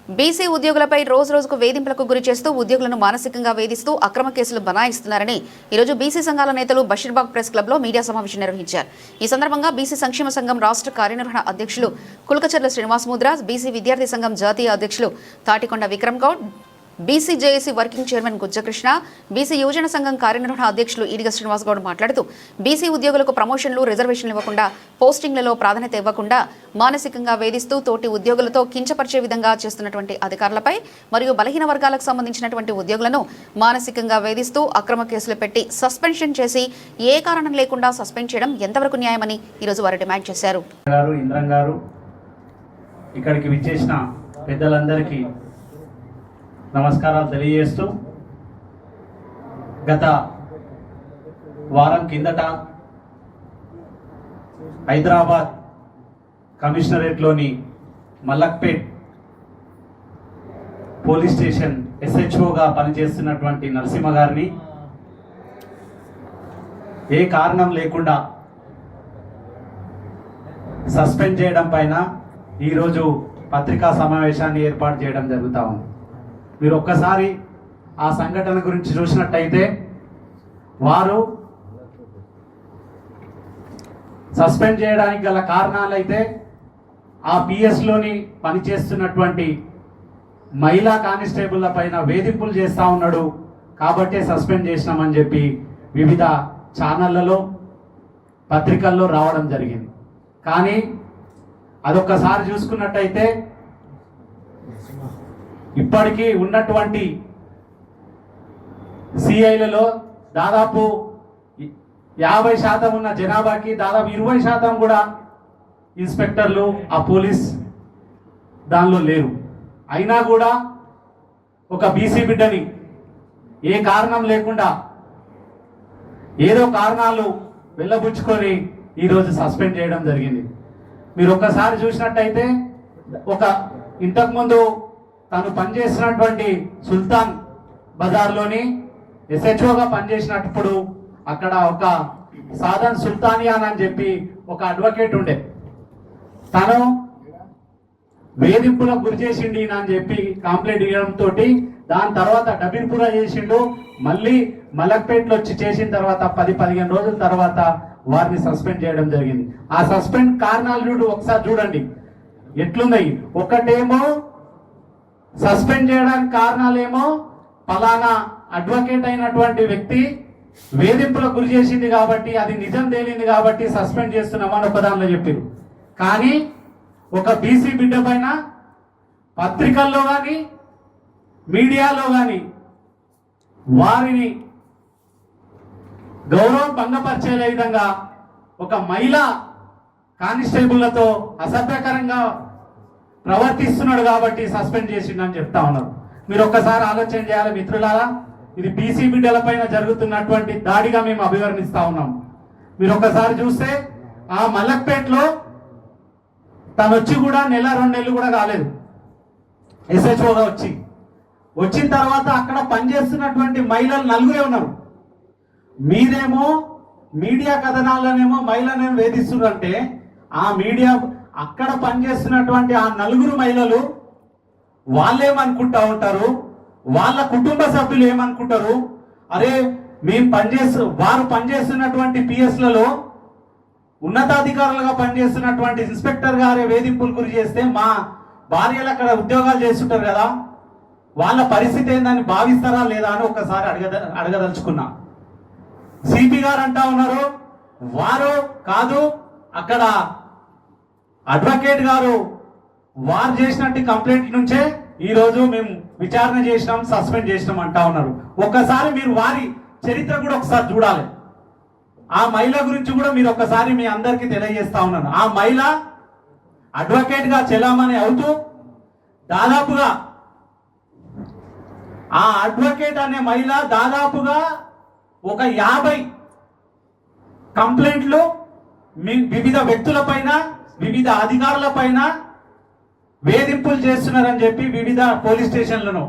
BC ఉద్యోగులపై రోజుకు వేధింపులకు గురి చేస్తూ ఉద్యోగులను మానసికంగా వేధిస్తూ అక్రమ కేసులు బనాయిస్తున్నారని ఈరోజు బీసీ సంఘాల నేతలు బషీర్బాగ్ ప్రెస్ క్లబ్లో మీడియా సమావేశం నిర్వహించారు. ఈ సందర్భంగా బీసీ సంక్షేమ సంఘం రాష్ట్ర కార్యనిర్వహణ అధ్యక్షులు కులకచర్ల శ్రీనివాస్ ముద్రా, బీసీ విద్యార్థి సంఘం జాతీయ అధ్యక్షులు Thatikonda Vikram Goud, BC JAC working chairman Gujja Krishna, BC యువజన సంఘం కార్యనిర్వహణ అధ్యక్షులు ఈడిగ శ్రీనివాస్ గౌడ్ మాట్లాడుతూ బీసీ ఉద్యోగులకు ప్రమోషన్లు, రిజర్వేషన్లు ఇవ్వకుండా, పోస్టింగ్లలో ప్రాధాన్యత ఇవ్వకుండా మానసికంగా వేధిస్తూ తోటి ఉద్యోగులతో కించపరిచే విధంగా చేస్తున్నటువంటి అధికారులపై మరియు బలహీన వర్గాలకు సంబంధించినటువంటి ఉద్యోగులను మానసికంగా వేధిస్తూ అక్రమ కేసులు పెట్టి సస్పెన్షన్ చేసి ఏ కారణం లేకుండా సస్పెండ్ చేయడం ఎంతవరకు న్యాయమని ఈరోజు వారు డిమాండ్ చేశారు. ఇక్కడికి విచ్చేసిన పెద్దలందరికీ నమస్కారాలు తెలియజేస్తూ, గత వారం కిందట హైదరాబాద్ కమిషనరేట్లోని మలక్పేట్ పోలీస్ స్టేషన్ SHOగా పనిచేస్తున్నటువంటి నరసింహ గారిని ఏ కారణం లేకుండా సస్పెండ్ చేయడం పైన ఈరోజు పత్రికా సమావేశాన్ని ఏర్పాటు చేయడం జరుగుతూ ఉంది. మీరు ఒక్కసారి ఆ సంఘటన గురించి చూసినట్టయితే, వారు సస్పెండ్ చేయడానికి గల కారణాలైతే ఆ పిఎస్లోని పనిచేస్తున్నటువంటి మహిళా కానిస్టేబుల్ల పైన వేధింపులు చేస్తూ ఉన్నాడు కాబట్టే సస్పెండ్ చేసినామని చెప్పి వివిధ ఛానళ్లలో పత్రికల్లో రావడం జరిగింది. కానీ అదొక్కసారి చూసుకున్నట్టయితే ఇప్పటికీ ఉన్నటువంటి సిఐలలో దాదాపు 50% ఉన్న జనాభాకి దాదాపు 20% కూడా ఇన్స్పెక్టర్లు ఆ పోలీస్ దానిలో లేరు. అయినా కూడా ఒక బీసీ బిడ్డని ఏ కారణం లేకుండా ఏదో కారణాలు వెళ్ళబుచ్చుకొని ఈరోజు సస్పెండ్ చేయడం జరిగింది. మీరు ఒక్కసారి చూసినట్టయితే, ఒక ఇంతకుముందు తను పనిచేసినటువంటి సుల్తాన్ బజార్లోని SHOగా పనిచేసినప్పుడు అక్కడ ఒక సాధన్ సుల్తానియాన్ అని చెప్పి ఒక అడ్వకేట్ ఉండే, తను వేధింపులకు గురి చేసిండి అని చెప్పి కంప్లైంట్ ఇవ్వడంతో దాని తర్వాత డబీర్పురా చేసిండు. మళ్ళీ మలక్పేట్లో వచ్చి చేసిన తర్వాత 10-15 రోజుల తర్వాత వారిని సస్పెండ్ చేయడం జరిగింది. ఆ సస్పెండ్ కారణాలు ఒకసారి చూడండి ఎట్లున్నాయి. ఒకటేమో సస్పెండ్ చేయడానికి కారణాలేమో ఫలానా అడ్వకేట్ అయినటువంటి వ్యక్తి వేధింపులకు గురి చేసింది కాబట్టి, అది నిజం తేలింది కాబట్టి సస్పెండ్ చేస్తున్నామని ఒక దానిలో చెప్పారు. కానీ ఒక బీసీ బిడ్డ పైన పత్రికల్లో కానీ మీడియాలో కానీ వారిని గౌరవం భంగపరిచే విధంగా ఒక మహిళా కానిస్టేబుళ్లతో అసభ్యకరంగా ప్రవర్తిస్తున్నాడు కాబట్టి సస్పెండ్ చేసిండని చెప్తా ఉన్నారు. మీరు ఒక్కసారి ఆలోచన చేయాలి మిత్రులారా, ఇది బీసీ బిడ్డల పైన జరుగుతున్నటువంటి దాడిగా మేము అభివర్ణిస్తా ఉన్నాం. మీరు ఒక్కసారి చూస్తే ఆ మలక్పేట్లో తను వచ్చి కూడా 1-2 నెలలు కూడా కాలేదు SHOగా వచ్చిన తర్వాత అక్కడ పనిచేస్తున్నటువంటి మహిళలు 4 ఉన్నారు. మీరేమో మీడియా కథనాలనేమో మహిళనేమో వేధిస్తున్నారంటే, ఆ మీడియా అక్కడ పనిచేస్తున్నటువంటి ఆ 4 మహిళలు వాళ్ళేమనుకుంటా ఉంటారు, వాళ్ళ కుటుంబ సభ్యులు ఏమనుకుంటారు, అరే మేము వారు పనిచేస్తున్నటువంటి పిఎస్లలో ఉన్నతాధికారులుగా పనిచేస్తున్నటువంటి ఇన్స్పెక్టర్ గారే వేధింపులు గురి చేస్తే మా భార్యలు అక్కడ ఉద్యోగాలు చేస్తుంటారు కదా, వాళ్ళ పరిస్థితి ఏందని భావిస్తారా లేదా అని ఒకసారి అడగదలుచుకున్నా. సిపి గారు అంటా ఉన్నారు, వారు కాదు అక్కడ అడ్వకేట్ గారు వారు చేసినట్టు కంప్లైంట్ నుంచే ఈరోజు మేము విచారణ చేసినాం, సస్పెండ్ చేసినాం అంటా ఉన్నారు. ఒక్కసారి మీరు వారి చరిత్ర కూడా ఒకసారి చూడాలి. ఆ మహిళ గురించి కూడా మీరు ఒక్కసారి మీ అందరికీ తెలియజేస్తా ఉన్నాను. ఆ మహిళ అడ్వకేట్ గా చెలామణి అవుతూ దాదాపుగా ఆ అడ్వకేట్ అనే మహిళ దాదాపుగా ఒక 50 కంప్లైంట్లు వివిధ వ్యక్తుల పైన, వివిధ అధికారుల పైన వేధింపులు చేస్తున్నారని చెప్పి వివిధ పోలీస్ స్టేషన్లను,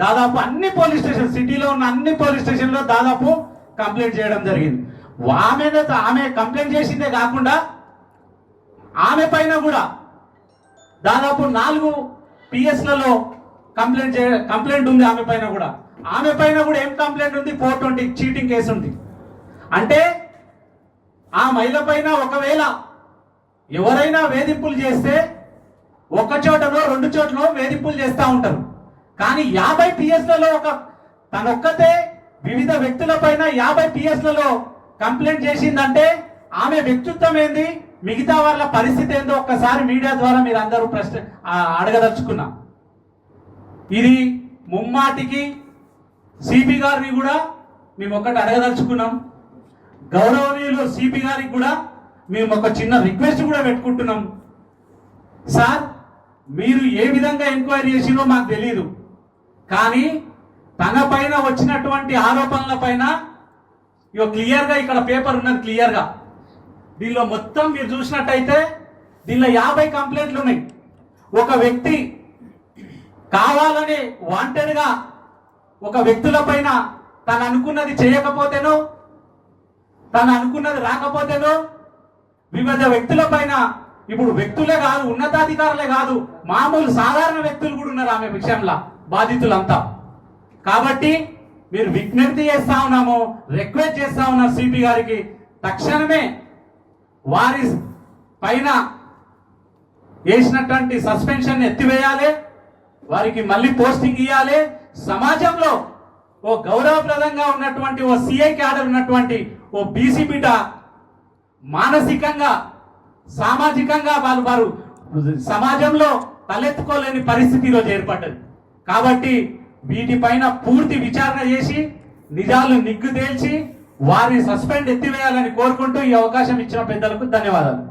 దాదాపు అన్ని పోలీస్ స్టేషన్, సిటీలో ఉన్న అన్ని పోలీస్ స్టేషన్లో దాదాపు కంప్లైంట్ చేయడం జరిగింది. ఆమె కంప్లైంట్ చేసిందే కాకుండా ఆమె పైన కూడా దాదాపు 4 పిఎస్లలో కంప్లైంట్ ఉంది ఆమె పైన కూడా. ఆమె పైన కూడా ఏం కంప్లైంట్ ఉంది? 420 చీటింగ్ కేసు ఉంది. అంటే ఆ మహిళ పైన ఒకవేళ ఎవరైనా వేధింపులు చేస్తే ఒక చోటనో 2 చోట్లలో వేధింపులు చేస్తూ ఉంటారు. కానీ 50 పిఎస్లలో తనొక్కతే వివిధ వ్యక్తుల పైన 50 పిఎస్లలో కంప్లైంట్ చేసిందంటే ఆమె వ్యక్తిత్వం ఏంది, మిగతా వాళ్ళ పరిస్థితి ఏందో ఒక్కసారి మీడియా ద్వారా మీరు అందరూ అడగదలుచుకున్నా. ఇది ముమ్మాటికి సిపి గారిని కూడా మేము ఒకటి అడగదలుచుకున్నాం. గౌరవనీయులు సిపి గారికి కూడా మేము ఒక చిన్న రిక్వెస్ట్ కూడా పెట్టుకుంటున్నాం. సార్, మీరు ఏ విధంగా ఎంక్వైరీ చేసినో మాకు తెలియదు, కానీ తన పైన వచ్చినటువంటి ఆరోపణల పైన క్లియర్గా ఇక్కడ పేపర్ ఉన్నది క్లియర్గా. దీనిలో మొత్తం మీరు చూసినట్టయితే దీనిలో 50 కంప్లైంట్లు ఉన్నాయి. ఒక వ్యక్తి కావాలని వాంటెడ్గా ఒక వ్యక్తుల పైన తను అనుకున్నది చేయకపోతేనో, తను అనుకున్నది రాకపోతేనో, వివిధ వ్యక్తుల పైన, ఇప్పుడు వ్యక్తులే కాదు, ఉన్నతాధికారులే కాదు, మామూలు సాధారణ వ్యక్తులు కూడా ఉన్నారు ఆమె విషయంలో బాధితులంతా. కాబట్టి మీరు విజ్ఞప్తి చేస్తా ఉన్నాము, రిక్వెస్ట్ చేస్తా ఉన్నారు సిపి గారికి, తక్షణమే వారి పైన వేసినటువంటి సస్పెన్షన్ ఎత్తివేయాలి, వారికి మళ్ళీ పోస్టింగ్ ఇవ్వాలి. సమాజంలో ఓ గౌరవప్రదంగా ఉన్నటువంటి ఓ సిఐ క్యాడర్ ఉన్నటువంటి ఓ బీసీ బిడ్డ మానసికంగా సామాజికంగా వారు సమాజంలో తలెత్తుకోలేని పరిస్థితి ఈరోజు ఏర్పడ్డది. కాబట్టి వీటిపైన పూర్తి విచారణ చేసి నిజాలు నిగ్గు తేల్చి వారిని సస్పెండ్ ఎత్తివేయాలని కోరుకుంటూ ఈ అవకాశం ఇచ్చిన పెద్దలకు ధన్యవాదాలు.